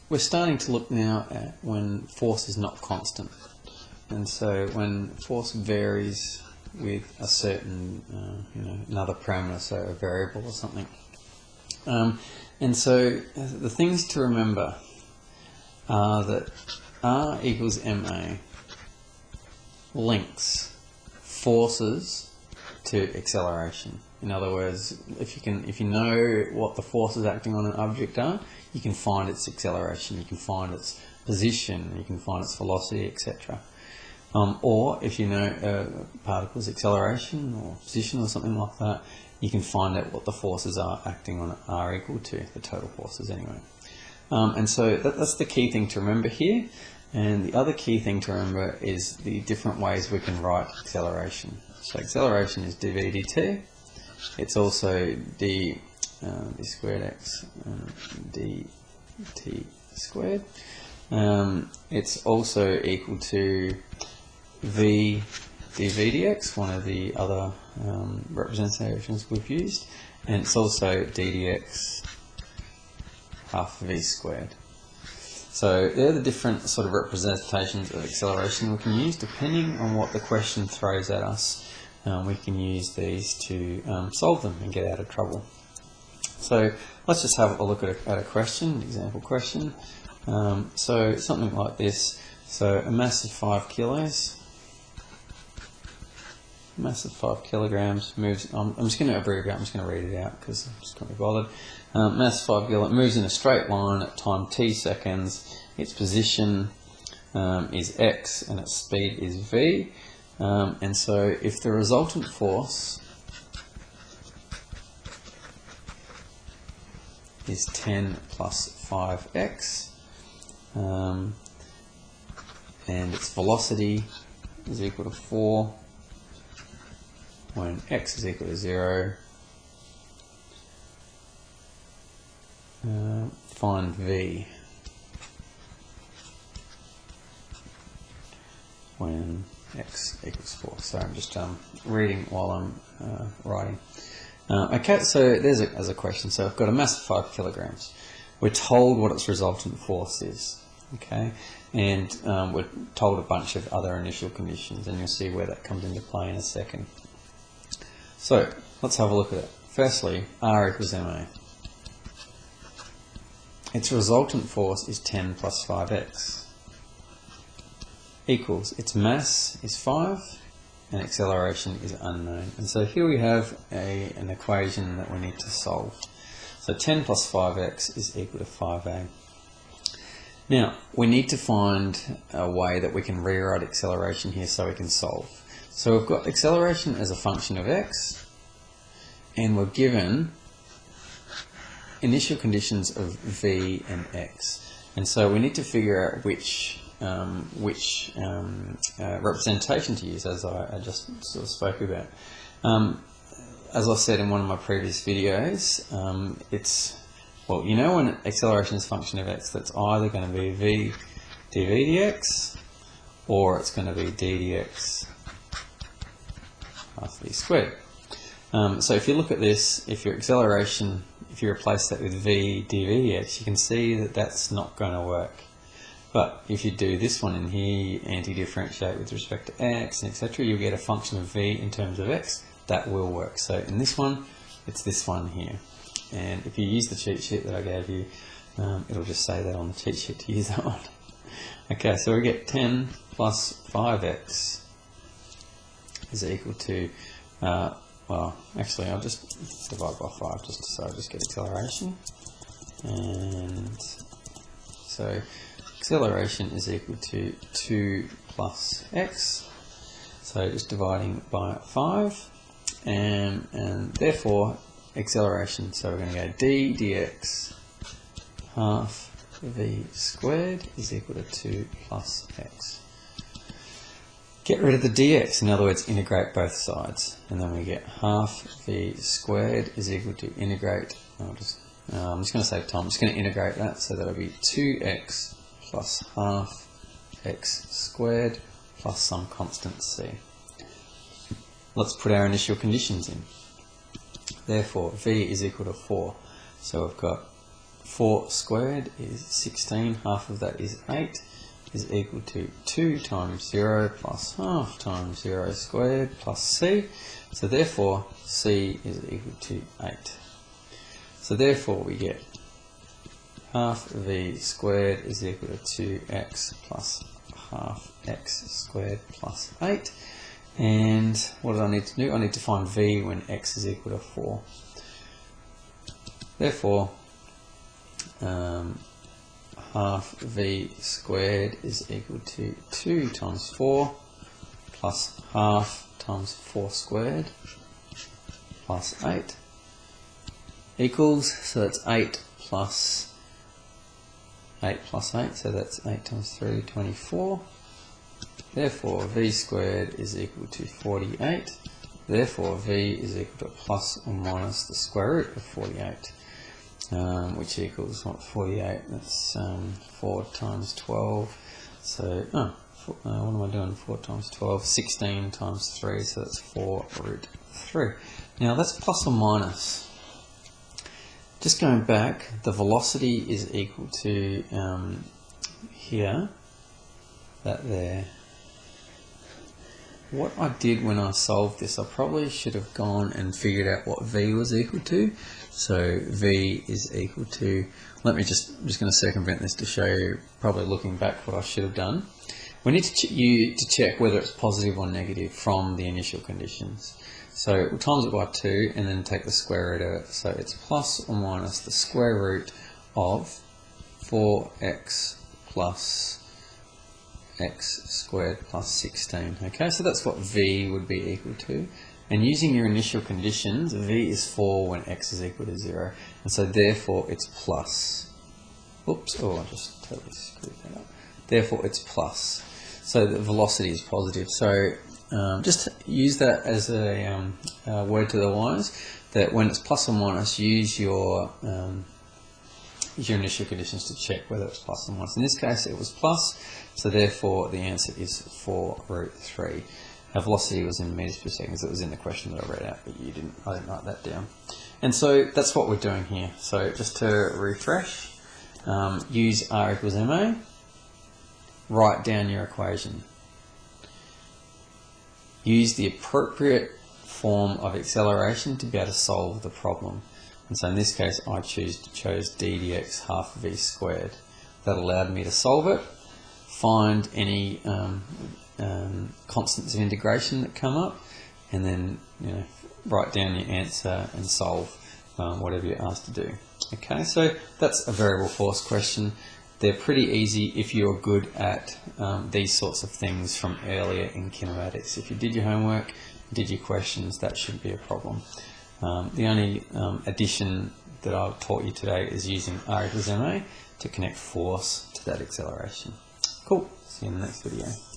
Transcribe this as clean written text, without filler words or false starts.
We're starting to look now at when force is not constant, and so when force varies with a certain, another parameter, so a variable or something. And so the things to remember are that R equals ma links forces to acceleration. In other words, if you know what the forces acting on an object are, you can find its acceleration, you can find its position, you can find its velocity, etc. Or if you know a particle's acceleration or position or something like that, you can find out what the forces are acting on it are equal to, the total forces anyway. And so that's the key thing to remember here. And the other key thing to remember is the different ways we can write acceleration. So acceleration is dv dt. It's also d squared x dt squared. It's also equal to v dv dx, one of the other representations we've used, and it's also d dx half v squared. So they're the different sort of representations of acceleration we can use depending on what the question throws at us. We can use these to solve them and get out of trouble. So let's just have a look at a question, example question. So something like this. So a mass of 5 kilos. Mass of 5 kilograms moves. I'm just going to abbreviate. I'm just going to read it out because I'm just can't be bothered. Mass of 5 kilograms moves in a straight line at time t seconds. Its position is x and its speed is v. And so if the resultant force is 10 plus 5x, and its velocity is equal to 4 when x is equal to 0, find v when x equals 4. So I'm just reading while I'm writing. Okay, so there's a question. So I've got a mass of 5 kilograms. We're told what its resultant force is. Okay, and we're told a bunch of other initial conditions, and you'll see where that comes into play in a second. So let's have a look at it. Firstly, R equals ma. Its resultant force is 10 plus 5x. Equals its mass is 5 and acceleration is unknown. And so here we have an equation that we need to solve. So 10 plus 5x is equal to 5a. Now we need to find a way that we can rewrite acceleration here so we can solve. So we've got acceleration as a function of x, and we're given initial conditions of v and x. And so we need to figure out which representation to use, as I just sort of spoke about. As I said in one of my previous videos, well, you know, when acceleration is a function of x, that's either going to be v dv dx, or it's going to be d dx half v squared. So if you look at this, if your acceleration, if you replace that with v dv dx, you can see that that's not going to work. But if you do this one in here, anti-differentiate with respect to x, and etc., you'll get a function of v in terms of x. That will work. So in this one, it's this one here. And if you use the cheat sheet that I gave you, it'll just say that on the cheat sheet to use that one. Okay, so we get 10 plus 5x is equal to, well, actually I'll just divide by 5 just so I just get acceleration. And so acceleration is equal to 2 plus x. So just dividing by 5. And therefore acceleration, so we're going to go d dx half v squared is equal to 2 plus x. Get rid of the dx, in other words integrate both sides, and then we get half v squared is equal to integrate, I'm just going to save time, I'm just going to integrate that, so that'll be 2x plus half x squared plus some constant c. Let's put our initial conditions in. Therefore, v is equal to 4. So we've got 4 squared is 16, half of that is 8, is equal to 2 times 0 plus half times 0 squared plus c. So therefore c is equal to 8. So therefore we get half v squared is equal to 2x plus half x squared plus 8. And what do I need to do? I need to find v when x is equal to 4. Therefore, half v squared is equal to 2 times 4 plus half times 4 squared plus 8 equals, so that's 8 plus 8, so that's 8 times 3, 24. Therefore, v squared is equal to 48. Therefore, v is equal to plus or minus the square root of 48, which equals what? 48. That's 4 times 12. So, what am I doing? 4 times 12, 16 times 3. So that's 4 root 3. Now that's plus or minus. Just going back, the velocity is equal to here, that there. What I did when I solved this, I probably should have gone and figured out what v was equal to. So v is equal to, I'm just going to circumvent this to show you, probably looking back, what I should have done. We need to check whether it's positive or negative from the initial conditions. So we'll times it by 2 and then take the square root of it. So it's plus or minus the square root of 4x plus x squared plus 16. Okay, so that's what v would be equal to. And using your initial conditions, v is 4 when x is equal to 0. And so therefore it's plus. Oops, oh, I just totally screwed that up. Therefore it's plus. So the velocity is positive. So just use that as a word to the wise, that when it's plus or minus, use your initial conditions to check whether it's plus or minus. In this case it was plus, so therefore the answer is 4 root 3. Our velocity was in meters per second, so it was in the question that I read out, but I didn't write that down. And so that's what we're doing here. So just to refresh, use r equals ma, write down your equation. Use the appropriate form of acceleration to be able to solve the problem. And so in this case I chose d dx half v squared. That allowed me to solve it, find any constants of integration that come up, and then write down your answer and solve whatever you're asked to do. Okay, so that's a variable force question. They're pretty easy if you're good at these sorts of things from earlier in kinematics. If you did your homework, did your questions, that shouldn't be a problem. The only addition that I've taught you today is using r equals ma to connect force to that acceleration. Cool, see you in the next video.